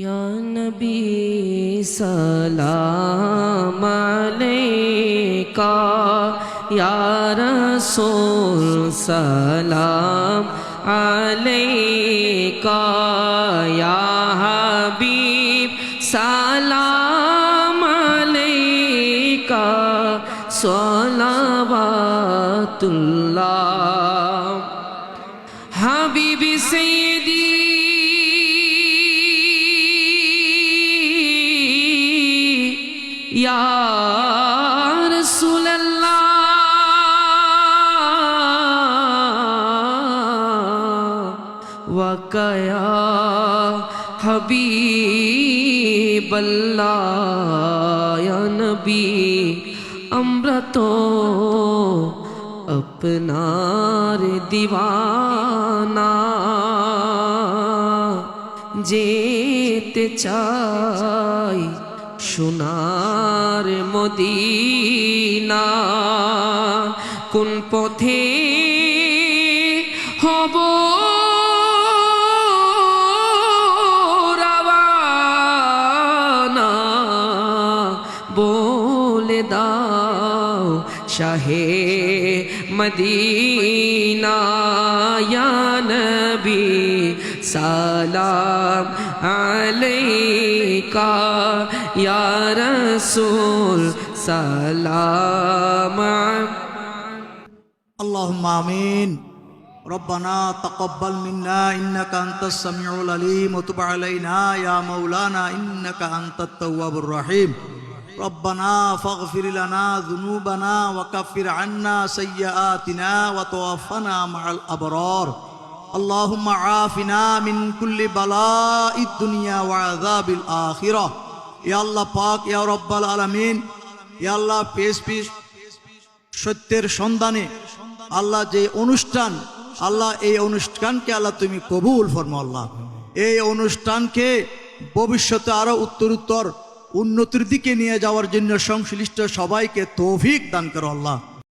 या नबी सलाम अलैका या रसूल सलाम अलैका या हबीब सलाम अलैका सलावतुल्लाह हबीबी सैयदी या रसूल अल्लाह वकया हबीब अल्लाह या नबी আমরা তো আপনার দিওয়ানা যেতে চাই সোনার মদিনা কোন পথে হব রওয়ানা বলে দাও শাহে মদিনা ইয়া নবী সালাম আলাইকা ইয়া রাসূল সালাম আল্লাহুম্মা আমিন রব্বানা তাকাব্বাল মিন্না ইন্নাকা আনতাস সামিউল আলিম ওয়া তুব আলাইনা ইয়া মাওলানা ইন্নাকা আনতাত তাওয়াবুর রহিম রব্বানা ফাগফির লানা যুনুবানা ওয়া কাফির আন্না সাইয়্যাতিনা ওয়া তাওয়াফানা মাআল আবরার আল্লাহুম্মা আফিনা মিন কুল্লি বালাইদ দুনিয়া ওয়া আযাবিল আখিরাহ ইয়া আল্লাহ পাক ইয়া রব্বাল আলামিন ইয়া আল্লাহ পেশ সত্যের সন্ধানে আল্লাহ যে অনুষ্ঠান আল্লাহ এই অনুষ্ঠানকে আল্লাহ তুমি কবুল ফরমাও আল্লাহ এই অনুষ্ঠানকে ভবিষ্যতে আরো উত্তরোত্তর উন্নতির দিকে নিয়ে যাওয়ার জন্য সংশ্লিষ্ট সবাইকে তৌফিক দান করো আল্লাহ।